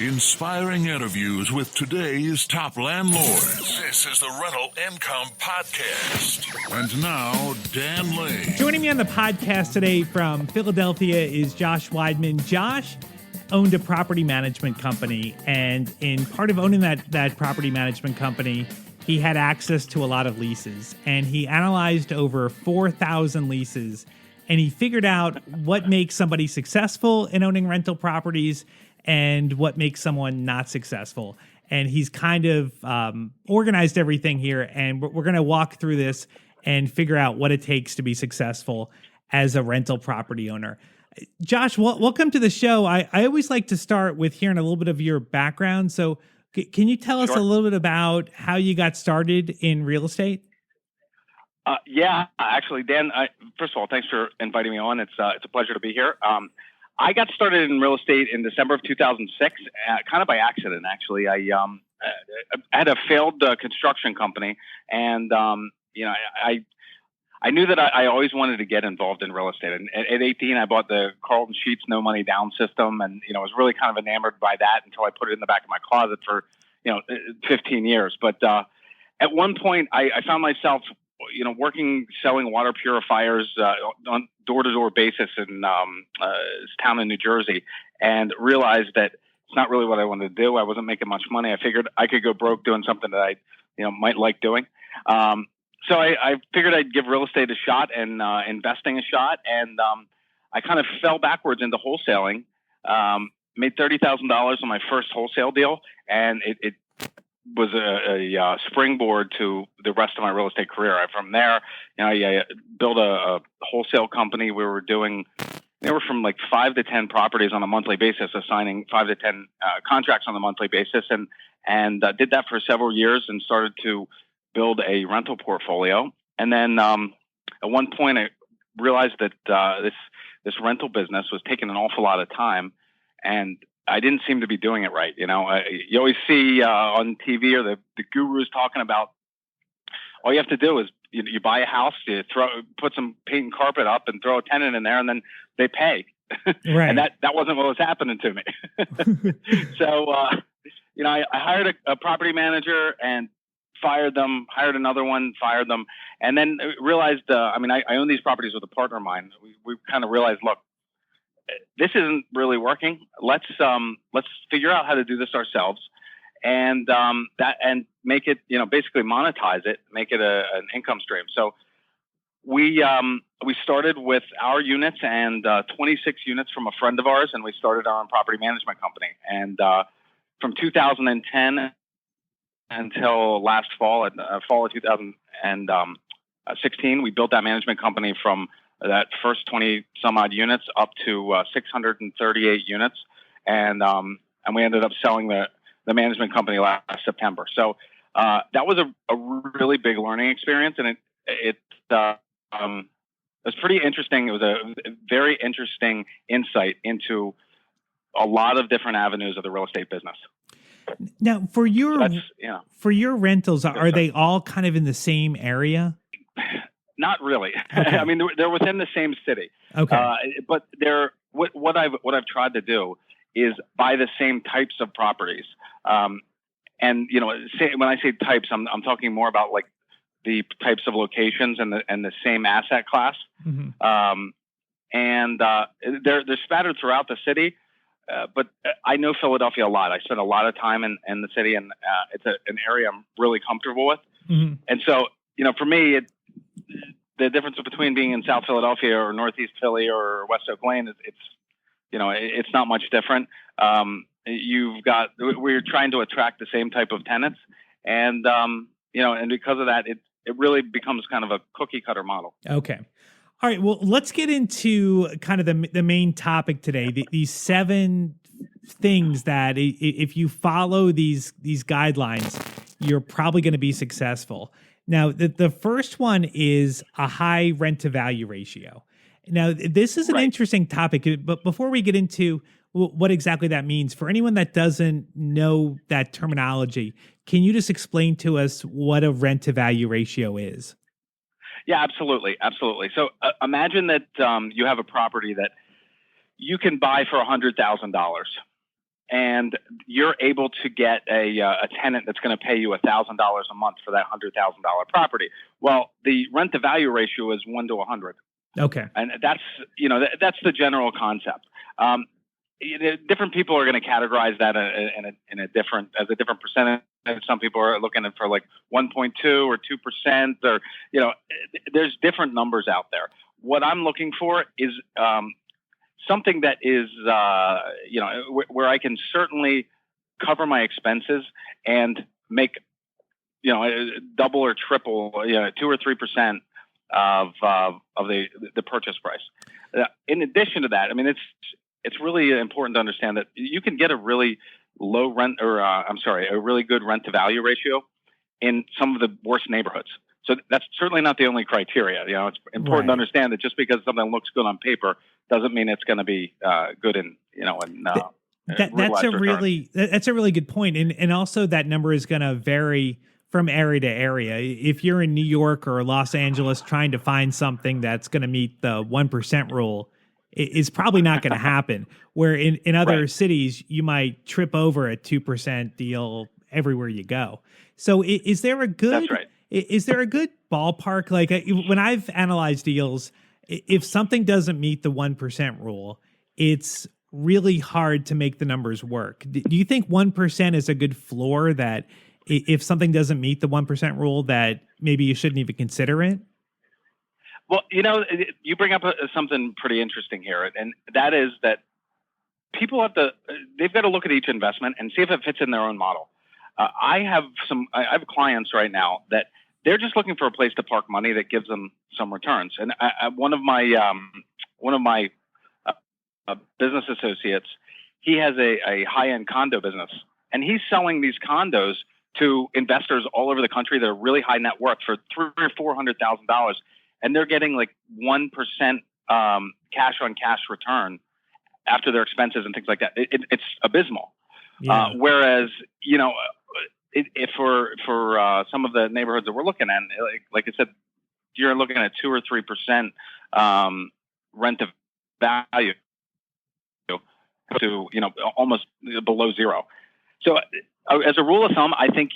Inspiring interviews with today's top landlords. This is the Rental Income Podcast. And now, Dan Lane. Joining me on the podcast today from Philadelphia is Josh Weidman. Josh owned a property management company, and in part of owning that property management company, he had access to a lot of leases, and he analyzed over 4,000 leases, and he figured out what makes somebody successful in owning rental properties and what makes someone not successful. And he's kind of organized everything here, and we're going to walk through this and figure out what it takes to be successful as a rental property owner. Josh, welcome to the show. I always like to start with hearing a little bit of your background. So can you tell us a little bit about how you got started in real estate? Yeah, actually, Dan, first of all, thanks for inviting me on. It's a pleasure to be here. I got started in real estate in December of 2006, kind of by accident, actually. I had a failed construction company, and I knew that I always wanted to get involved in real estate. And at 18, I bought the Carlton Sheets no money down system, and was really kind of enamored by that until I put it in the back of my closet for 15 years. But at one point, I found myself working, selling water purifiers on door-to-door basis in this town in New Jersey, and realized that it's not really what I wanted to do. I wasn't making much money. I figured I could go broke doing something that I, might like doing. So I figured I'd give real estate a shot and investing a shot, and I kind of fell backwards into wholesaling. Made $30,000 on my first wholesale deal, and it was a springboard to the rest of my real estate career. From there, I built a wholesale company. We were doing anywhere from like 5 to 10 properties on a monthly basis, assigning 5 to 10 contracts on a monthly basis, and did that for several years and started to build a rental portfolio. And then at one point, I realized that this rental business was taking an awful lot of time, and I didn't seem to be doing it right. You always see on TV or the gurus talking about all you have to do is you buy a house, you put some paint and carpet up and throw a tenant in there, and then they pay. Right. And that wasn't what was happening to me. So, I hired a property manager and fired them, hired another one, fired them, and then realized, I own these properties with a partner of mine. We kind of realized, look, this isn't really working. Let's figure out how to do this ourselves, and make it, basically monetize it, make it an income stream. So we started with our units and 26 units from a friend of ours, and we started our own property management company. And from 2010 until last fall, fall of 2016, we built that management company from that first 20 some odd units up to 638 units. And we ended up selling the management company last September. So that was a really big learning experience. And it was pretty interesting. It was a very interesting insight into a lot of different avenues of the real estate business. Now, for your rentals, are they all kind of in the same area? Not really. Okay. They're within the same city. Okay. But what I've tried to do is buy the same types of properties. And when I say types, I'm talking more about like the types of locations and the same asset class. Mm-hmm. They're spattered throughout the city. But I know Philadelphia a lot. I spent a lot of time in the city, and it's an area I'm really comfortable with. Mm-hmm. And so, for me, the difference between being in South Philadelphia or Northeast Philly or West Oak Lane it's not much different. We're trying to attract the same type of tenants, and and because of that, it really becomes kind of a cookie cutter model. Okay. All right. Well, let's get into kind of the main topic today. These 7 things that if you follow these guidelines, you're probably going to be successful. Now, the first one is a high rent to value ratio. Now, this is an interesting topic, but before we get into what exactly that means, for anyone that doesn't know that terminology, can you just explain to us what a rent to value ratio is? Yeah, absolutely. Absolutely. So imagine that you have a property that you can buy for $100,000. and you're able to get a tenant that's going to pay you $1,000 a month for that $100,000 property. Well, the rent to value ratio is 1 to 100. Okay. And that's the general concept. Different people are going to categorize that as a different percentage. Some people are looking for like 1.2 or 2%, or there's different numbers out there. What I'm looking for is something that is where I can certainly cover my expenses and make double or triple 2 or 3% of the purchase price. In addition to that, I mean, it's really important to understand that you can get a really low rent, or a really good rent to value ratio in some of the worst neighborhoods. So that's certainly not the only criteria. It's important to understand that just because something looks good on paper doesn't mean it's going to be good that's a really good point. And also that number is going to vary from area to area. If you're in New York or Los Angeles trying to find something that's going to meet the 1% rule, it's probably not going to happen. Where in other cities, you might trip over a 2% deal everywhere you go. So is there a good, that's right. Is there a good ballpark? Like when I've analyzed deals, if something doesn't meet the 1% rule, it's really hard to make the numbers work. Do you think 1% is a good floor, that if something doesn't meet the 1% rule, that maybe you shouldn't even consider it? Well, you bring up something pretty interesting here, and that is that people they've got to look at each investment and see if it fits in their own model. I have clients right now that they're just looking for a place to park money that gives them some returns. And one of my business associates, he has a high-end condo business, and he's selling these condos to investors all over the country that are really high net worth for $300,000 or $400,000, and they're getting like 1% cash on cash return after their expenses and things like that. It's abysmal. Yeah. Whereas if for some of the neighborhoods that we're looking at, like I said, you're looking at 2 or 3% rent of value to almost below zero. So as a rule of thumb, I think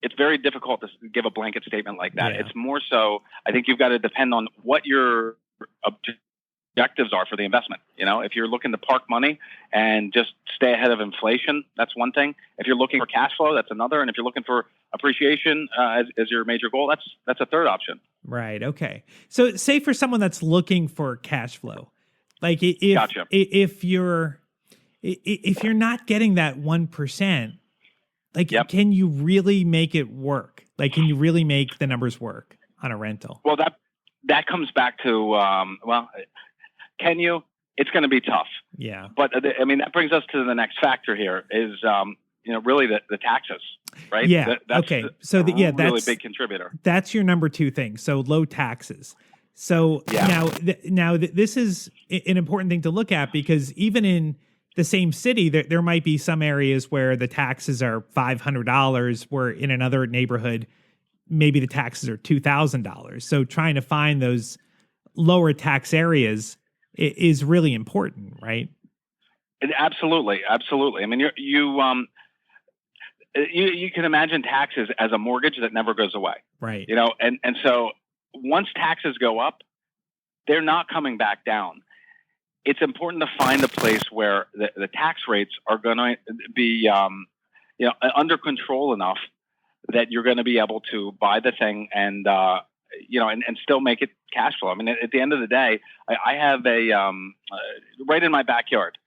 it's very difficult to give a blanket statement like that. Yeah. It's more so, I think you've got to depend on what your objectives are for the investment. If you're looking to park money and just stay ahead of inflation, that's one thing. If you're looking for cash flow, that's another. And if you're looking for appreciation as your major goal, that's a third option. Right. Okay. So say for someone that's looking for cash flow, like Gotcha. if you're not getting that 1%, like, yep. Can you really make it work? Like, can you really make the numbers work on a rental? Well, that comes back to, can you? It's going to be tough. Yeah. But that brings us to the next factor here is, really the taxes, right? Yeah. That's okay. So that's a really big contributor. That's your number two thing. So low taxes. So now this is an important thing to look at, because even in the same city, there might be some areas where the taxes are $500, where in another neighborhood, maybe the taxes are $2,000. So trying to find those lower tax areas is really important, right? Absolutely. I mean, you can imagine taxes as a mortgage that never goes away. Right. And so once taxes go up, they're not coming back down. It's important to find a place where the tax rates are going to be, under control enough that you're going to be able to buy the thing and still make it cash flow. I mean, at the end of the day, I have right in my backyard,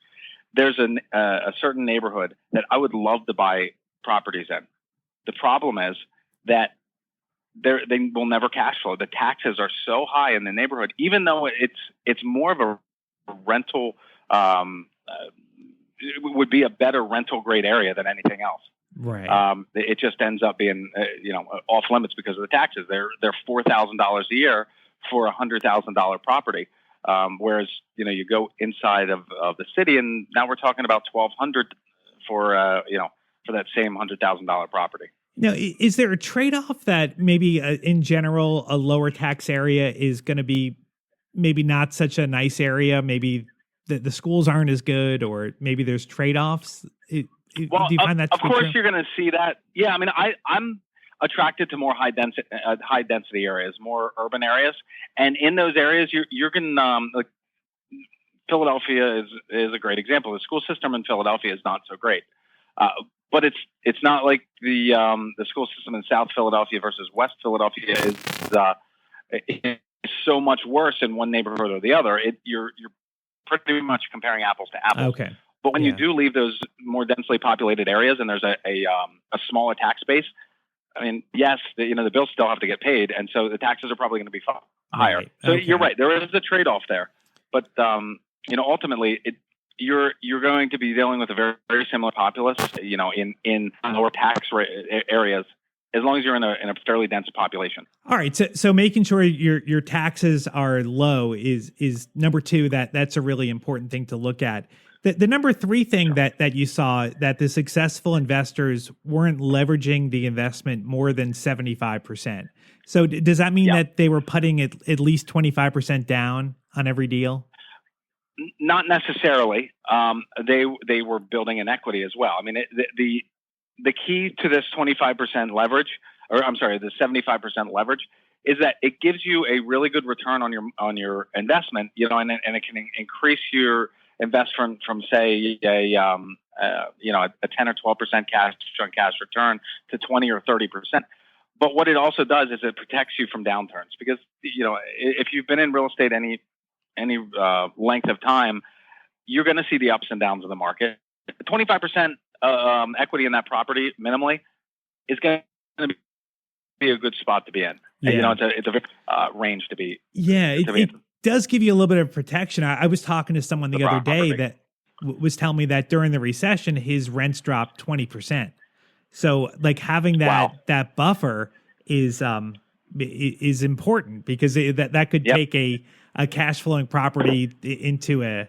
there's a certain neighborhood that I would love to buy properties in. The problem is that they will never cash flow. The taxes are so high in the neighborhood, even though it's more of a rental, it would be a better rental grade area than anything else. Right. It just ends up being, off limits because of the taxes. They're $4,000 a year for a $100,000 property. Whereas, you go inside of the city, and now we're talking about $1,200 for that same $100,000 property. Now, is there a trade-off that maybe in general, a lower tax area is going to be maybe not such a nice area? Maybe the schools aren't as good, or maybe there's trade-offs Do Well, you find that to of be course true? you're going to see that. Yeah, I mean, I'm attracted to more high density areas, more urban areas, and in those areas, you're going like Philadelphia is a great example. The school system in Philadelphia is not so great, uh, but it's not like the school system in South Philadelphia versus West Philadelphia is so much worse in one neighborhood or the other. You're pretty much comparing apples to apples. Okay. But when you Yeah. do leave those more densely populated areas and there's a smaller tax base, I mean, yes, the bills still have to get paid, and so the taxes are probably going to be higher. Right. So Okay. you're right. There is a trade-off there, but ultimately, you're going to be dealing with a very, very similar populace, in lower tax areas, as long as you're in a fairly dense population. All right. So making sure your taxes are low is number two. That's a really important thing to look at. The number three thing that you saw, that the successful investors weren't leveraging the investment more than 75%. So does that mean that they were putting at least 25% down on every deal? Not necessarily. They were building an equity as well. I mean, the key to this 25% leverage, or I'm sorry, the 75% leverage, is that it gives you a really good return on your investment, and it can increase your investment from say a 10 or 12% cash on cash return to 20 or 30%. But what it also does is it protects you from downturns, because if you've been in real estate any length of time, you're going to see the ups and downs of the market. 25% equity in that property minimally is going to be a good spot to be in. Yeah. It's a range to be. Yeah, it does give you a little bit of protection. I was talking to someone the other day property. that was telling me that during the recession, his rents dropped 20%. So like having that buffer is important, because that could take a cash flowing property into a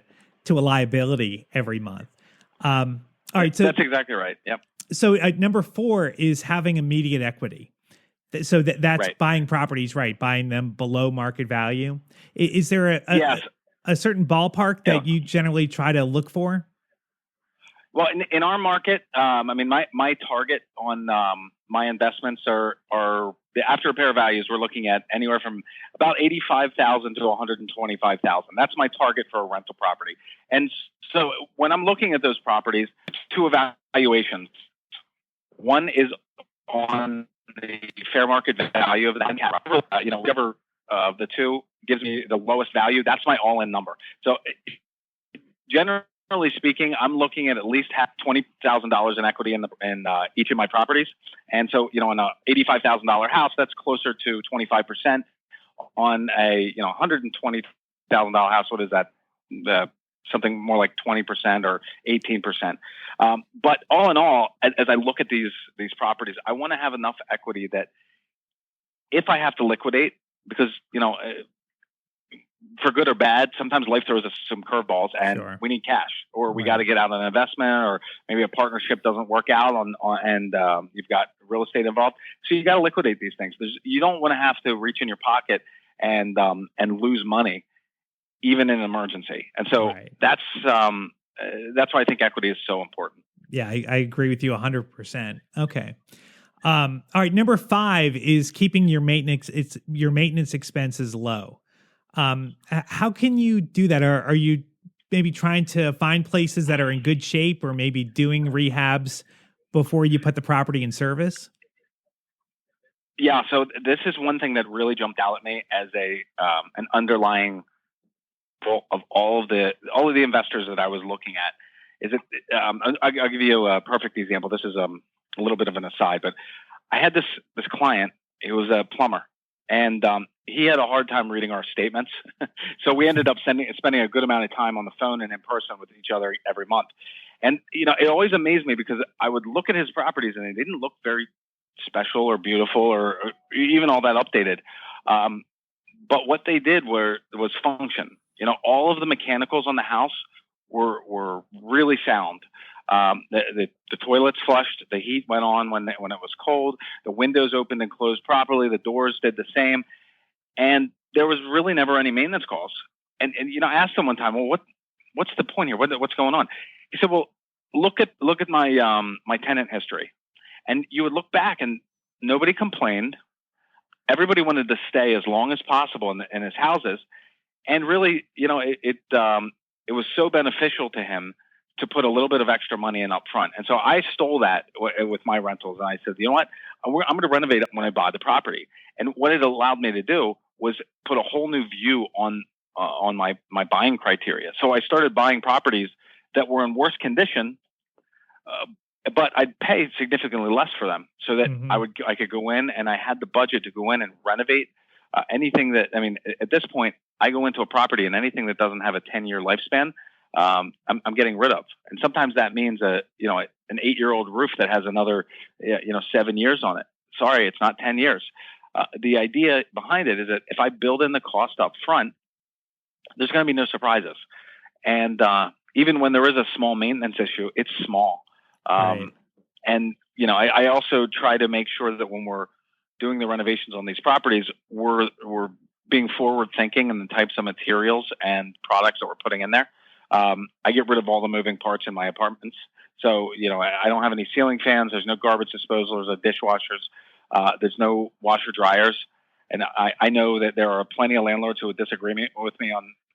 liability every month. All right, so that's exactly right. Yep. So number four is having immediate equity. So that's right. Buying properties, right? Buying them below market value. Is there a certain ballpark that you generally try to look for? Well, in our market, I mean, my target on my investments are the after repair values. We're looking at anywhere from about $85,000 to $125,000. That's my target for a rental property. And so when I'm looking at those properties, two evaluations. One is on the fair market value of that property. Whichever of the two gives me the lowest value, that's my all-in number. So generally speaking, I'm looking at least $20,000 in equity in each of my properties. And so, in a $85,000 house, that's closer to 25%. On a $120,000 house, what is that? Something more like 20% or 18%. But all in all, as I look at these properties, I want to have enough equity that if I have to liquidate, because for good or bad, sometimes life throws us some curveballs, and we need cash, or we got to get out of an investment, or maybe a partnership doesn't work out and you've got real estate involved. So you got to liquidate these things. You don't want to have to reach in your pocket and lose money, even in an emergency. And so that's why I think equity is so important. Yeah, I agree with you 100%. Okay. All right. Number 5 is keeping your maintenance expenses low. How can you do that? Are you maybe trying to find places that are in good shape, or maybe doing rehabs before you put the property in service? Yeah. So this is one thing that really jumped out at me as an underlying goal of all of the investors that I was looking at. Is it? I'll give you a perfect example. This is a little bit of an aside, but I had this client. He was a plumber, and he had a hard time reading our statements. So we ended up spending a good amount of time on the phone and in person with each other every month. And it always amazed me, because I would look at his properties and they didn't look very special or beautiful or even all that updated. But what they did was function. All of the mechanicals on the house were really sound. The toilets flushed, the heat went on when it was cold, the windows opened and closed properly, the doors did the same, and there was really never any maintenance calls. And I asked him one time, well, what's the point here? What's going on? He said, well, look at my my tenant history, and you would look back and nobody complained. Everybody wanted to stay as long as possible in his houses, and really, it was so beneficial to him to put a little bit of extra money in up front. And so I stole that with my rentals, and I said, you know what, I'm going to renovate it when I buy the property. And what it allowed me to do was put a whole new view on my buying criteria. So I started buying properties that were in worse condition, but I'd pay significantly less for them, so that I could go in, and I had the budget to go in and renovate anything that, at this point, I go into a property, and anything that doesn't have a 10-year lifespan, I'm getting rid of. And sometimes that means an 8-year-old roof that has another 7 years on it. Sorry, it's not 10 years. The idea behind it is that if I build in the cost up front, there's going to be no surprises. And even when there is a small maintenance issue, it's small. Right. And, I also try to make sure that when we're doing the renovations on these properties, we're being forward thinking in the types of materials and products that we're putting in there. I get rid of all the moving parts in my apartments. So, I don't have any ceiling fans. There's no garbage disposal. There's no dishwashers. There's no washer dryers. And I know that there are plenty of landlords who would disagree with me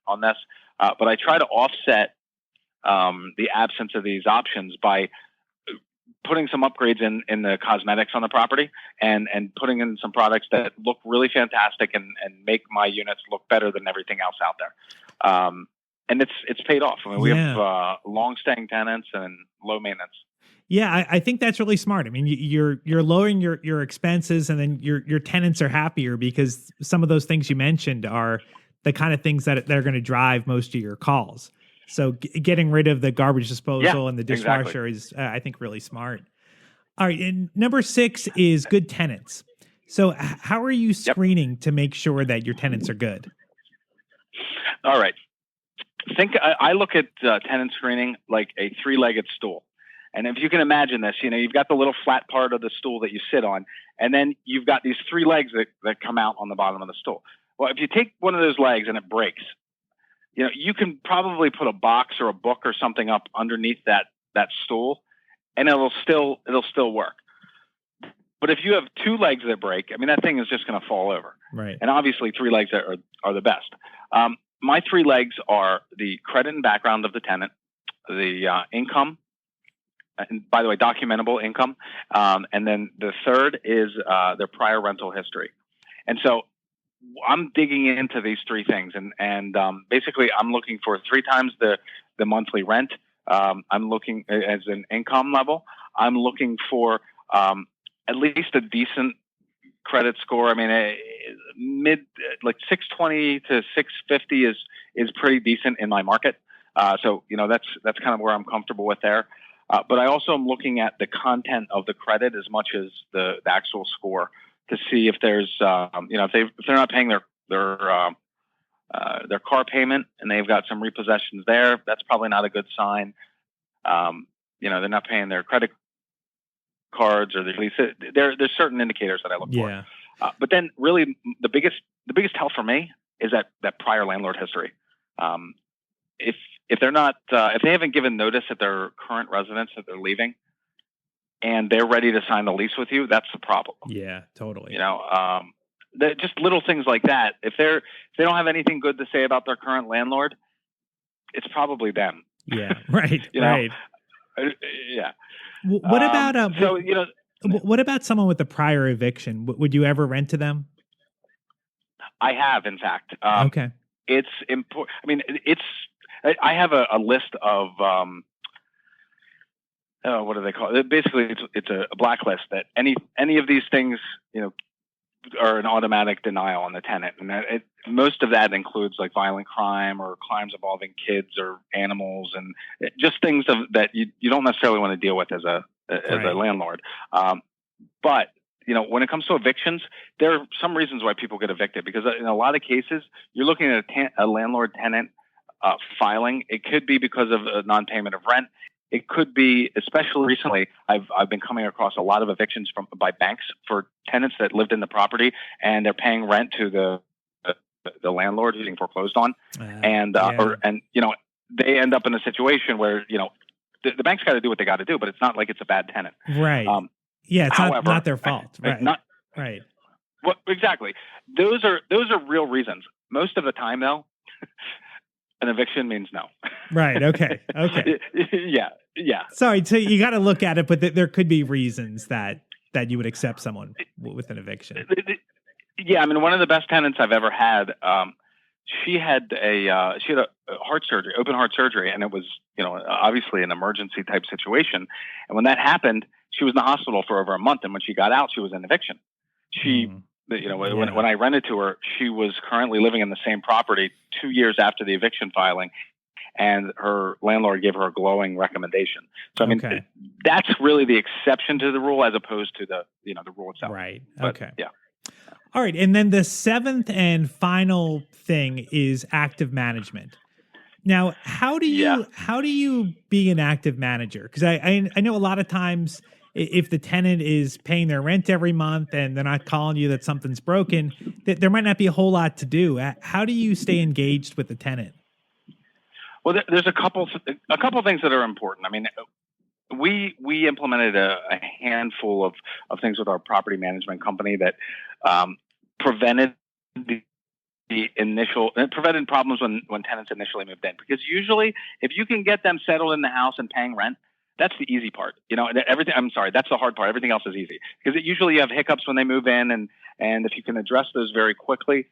on this. But I try to offset the absence of these options by putting some upgrades in the cosmetics on the property, and putting in some products that look really fantastic and make my units look better than everything else out there. And it's paid off. We have long-staying tenants and low maintenance. Yeah, I think that's really smart. You're lowering your expenses, and then your tenants are happier, because some of those things you mentioned are the kind of things that are going to drive most of your calls. So getting rid of the garbage disposal and the dishwasher is, I think, really smart. All right, and number 6 is good tenants. So how are you screening to make sure that your tenants are good? All right. I look at tenant screening like a 3-legged stool. And if you can imagine this, you've got the little flat part of the stool that you sit on, and then you've got these 3 legs that come out on the bottom of the stool. Well, if you take one of those legs and it breaks, you can probably put a box or a book or something up underneath that stool, and it'll still work. But if you have 2 legs that break, that thing is just going to fall over. Right. And obviously 3 legs are the best. My 3 legs are the credit and background of the tenant, the income, and by the way, documentable income, and then the third is their prior rental history. And so I'm digging into these 3 things, and basically I'm looking for 3 times the monthly rent. I'm looking as an income level. I'm looking for at least a decent credit score. Mid like 620 to 650 is pretty decent in my market. So that's kind of where I'm comfortable with there. But I also am looking at the content of the credit as much as the actual score, to see if there's if they're not paying their car payment and they've got some repossessions there, that's probably not a good sign. They're not paying their credit cards or their lease. There's certain indicators that I look for. But then really the biggest tell for me is that prior landlord history. If they're not, if they haven't given notice at their current residence that they're leaving, and they're ready to sign the lease with you, that's the problem. Yeah, totally. Just little things like that. If they don't have anything good to say about their current landlord, it's probably them. Yeah, right. Right. Yeah. What about what about someone with a prior eviction? Would you ever rent to them? I have, in fact. Okay. It's important. I have a list of what do they call it? Basically, it's a blacklist that any of these things are an automatic denial on the tenant, and most of that includes like violent crime or crimes involving kids or animals, and just things that you don't necessarily want to deal with as a landlord. But when it comes to evictions, there are some reasons why people get evicted, because in a lot of cases you're looking at a landlord-tenant filing. It could be because of a non-payment of rent. It could be, especially recently, I've been coming across a lot of evictions by banks for tenants that lived in the property and they're paying rent to the landlord who's being foreclosed on, and they end up in a situation where the bank's got to do what they got to do, but it's not like it's a bad tenant. Right. Yeah, it's however, not their fault. Right. Right. Well, exactly. Those are real reasons. Most of the time, though, an eviction means no. Right. Okay. Okay. Yeah. Sorry. So you got to look at it, but there could be reasons that you would accept someone with an eviction. Yeah. I mean, one of the best tenants I've ever had, she had a heart surgery, open heart surgery, and it was, obviously an emergency type situation. And when that happened, she was in the hospital for over a month. And when she got out, she was in eviction. When I rented to her, she was currently living in the same property 2 years after the eviction filing, and her landlord gave her a glowing recommendation. So, I mean, that's really the exception to the rule as opposed to the rule itself. Right. But, okay. Yeah. All right. And then the seventh and final thing is active management. Now, how do you be an active manager? Because I know a lot of times if the tenant is paying their rent every month and they're not calling you that something's broken, that there might not be a whole lot to do. How do you stay engaged with the tenant? Well, there's a couple things that are important. I mean, we implemented a handful of things with our property management company that prevented prevented problems when tenants initially moved in. Because usually, if you can get them settled in the house and paying rent, that's the easy part. That's the hard part. Everything else is easy because usually you have hiccups when they move in, and if you can address those very quickly,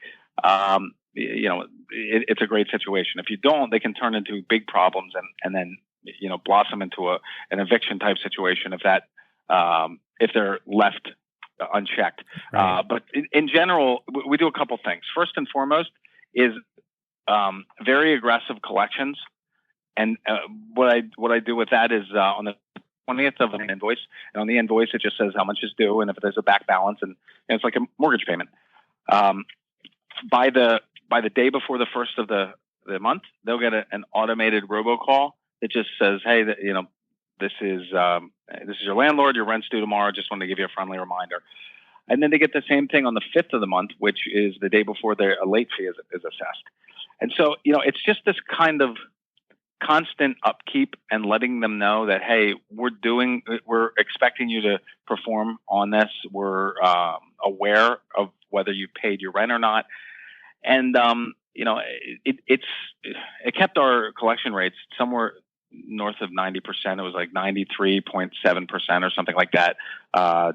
it's a great situation. If you don't, they can turn into big problems and then blossom into an eviction type situation if they're left unchecked. Right. But in general, we do a couple things. First and foremost is very aggressive collections. And what I do with that is on the 20th of an invoice, and on the invoice it just says how much is due and if there's a back balance, and it's like a mortgage payment. By the day before the first of the month, they'll get an automated robocall that just says, "Hey, this is your landlord. Your rent's due tomorrow. Just wanted to give you a friendly reminder." And then they get the same thing on the 5th of the month, which is the day before a late fee is assessed. And so it's just this kind of constant upkeep and letting them know that, hey, we're expecting you to perform on this. We're aware of whether you paid your rent or not. And, it kept our collection rates somewhere north of 90%. It was like 93.7% or something like that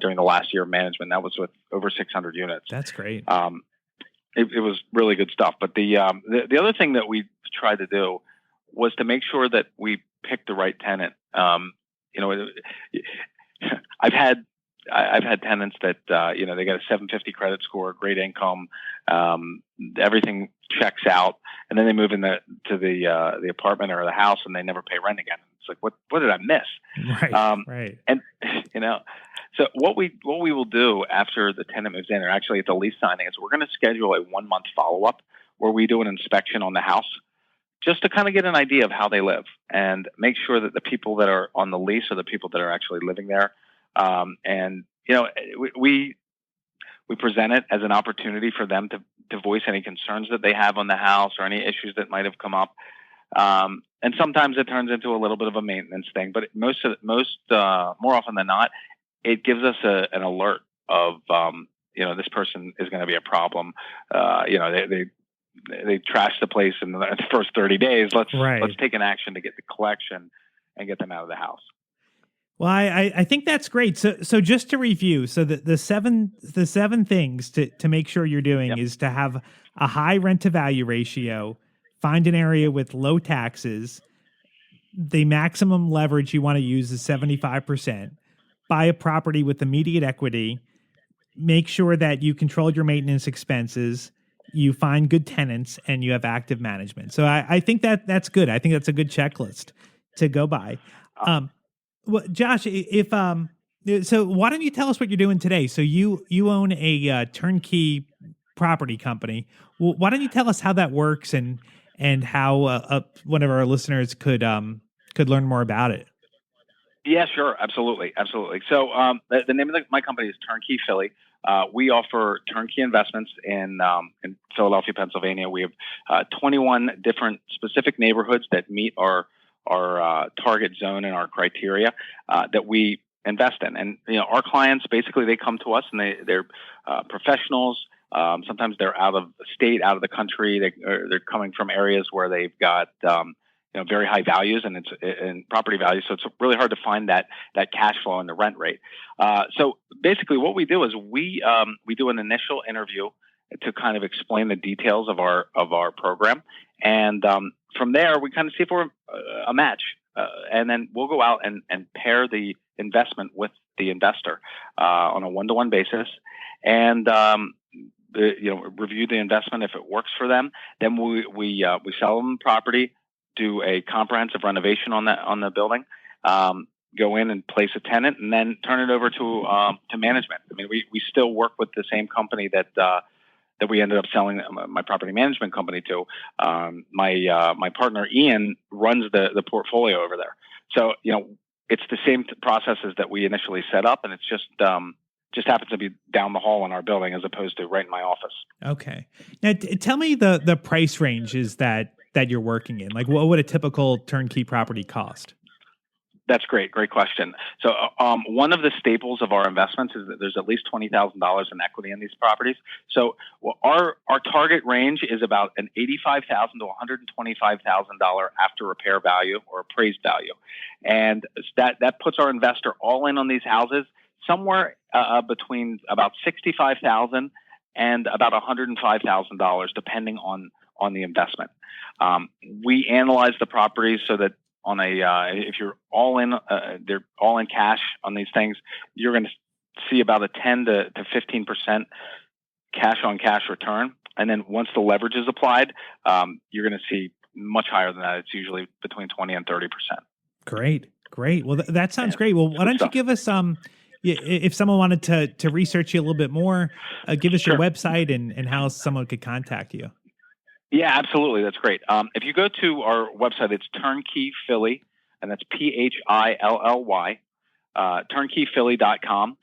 during the last year of management. That was with over 600 units. That's great. It was really good stuff. But the other thing that we tried to do was to make sure that we picked the right tenant. I've had tenants that they got a 750 credit score, great income, everything checks out, and then they move to the apartment or the house and they never pay rent again. It's like, what did I miss? Right. Right. And so what we will do after the tenant moves in, or actually at the lease signing, is we're going to schedule a 1-month follow-up where we do an inspection on the house, just to kind of get an idea of how they live and make sure that the people that are on the lease are the people that are actually living there. We present it as an opportunity for them to voice any concerns that they have on the house or any issues that might have come up. And sometimes it turns into a little bit of a maintenance thing, but more often than not, it gives us an alert of, this person is going to be a problem. They trash the place in the first 30 days. Let's take an action to get the collection and get them out of the house. Well, I think that's great. So just to review, so the seven things to make sure you're doing is to have a high rent to value ratio, find an area with low taxes, the maximum leverage you want to use is 75%, buy a property with immediate equity, make sure that you control your maintenance expenses, you find good tenants, and you have active management. So I think that's good. I think that's a good checklist to go by. Well, Josh, so why don't you tell us what you're doing today? So you own a turnkey property company. Well, why don't you tell us how that works and how one of our listeners could learn more about it? Yeah, sure, absolutely. So the name of my company is Turnkey Philly. We offer turnkey investments in Philadelphia, Pennsylvania. We have 21 different specific neighborhoods that meet our our target zone and our criteria that we invest in. And our clients basically, they come to us and they're professionals. Sometimes they're out of state, out of the country. They're coming from areas where they've got very high values and it's in property values. So it's really hard to find that cash flow in the rent rate. So basically, what we do is we do an initial interview to kind of explain the details of our program, and from there we kind of see if we're a match, and then we'll go out and pair the investment with the investor on a one-to-one basis, and review the investment. If it works for them, then we sell them the property, do a comprehensive renovation on the building, go in and place a tenant, and then turn it over to management. I mean, we still work with the same company that we ended up selling my property management company to. My partner Ian runs the portfolio over there. So it's the same processes that we initially set up, and it's just happens to be down the hall in our building as opposed to right in my office. Okay. Now, tell me the price ranges that you're working in. Like, what would a typical turnkey property cost? That's great. Great question. So one of the staples of our investments is that there's at least $20,000 in equity in these properties. So our target range is about an $85,000 to $125,000 after repair value or appraised value. And that puts our investor all in on these houses somewhere between about $65,000 and about $105,000, depending on the investment. We analyze the properties so that if you're all in, they're all in cash on these things, you're going to see about a 10 to 15% cash on cash return. And then once the leverage is applied, you're going to see much higher than that. It's usually between 20 and 30%. Great. Well, that sounds great. Well, why don't you give us if someone wanted to research you a little bit more, give us your website and how someone could contact you. Yeah, absolutely. That's great. If you go to our website, it's Turnkey Philly, and that's PHILLY, turnkeyphilly.com.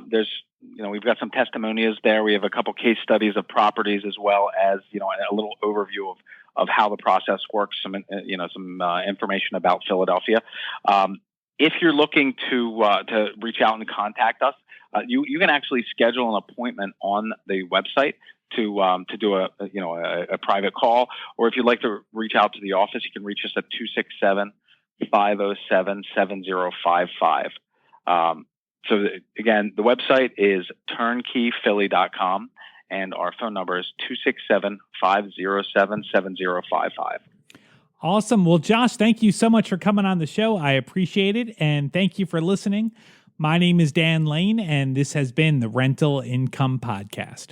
There's, we've got some testimonials there. We have a couple case studies of properties as well as, a little overview of how the process works, some information about Philadelphia. If you're looking to reach out and contact us, you can actually schedule an appointment on the website to do a private call, or if you'd like to reach out to the office, you can reach us at 267-507-7055. So again, the website is turnkeyphilly.com, and our phone number is 267-507-7055. Awesome. Well, Josh, thank you so much for coming on the show. I appreciate it, and thank you for listening. My name is Dan Lane, and this has been the Rental Income Podcast.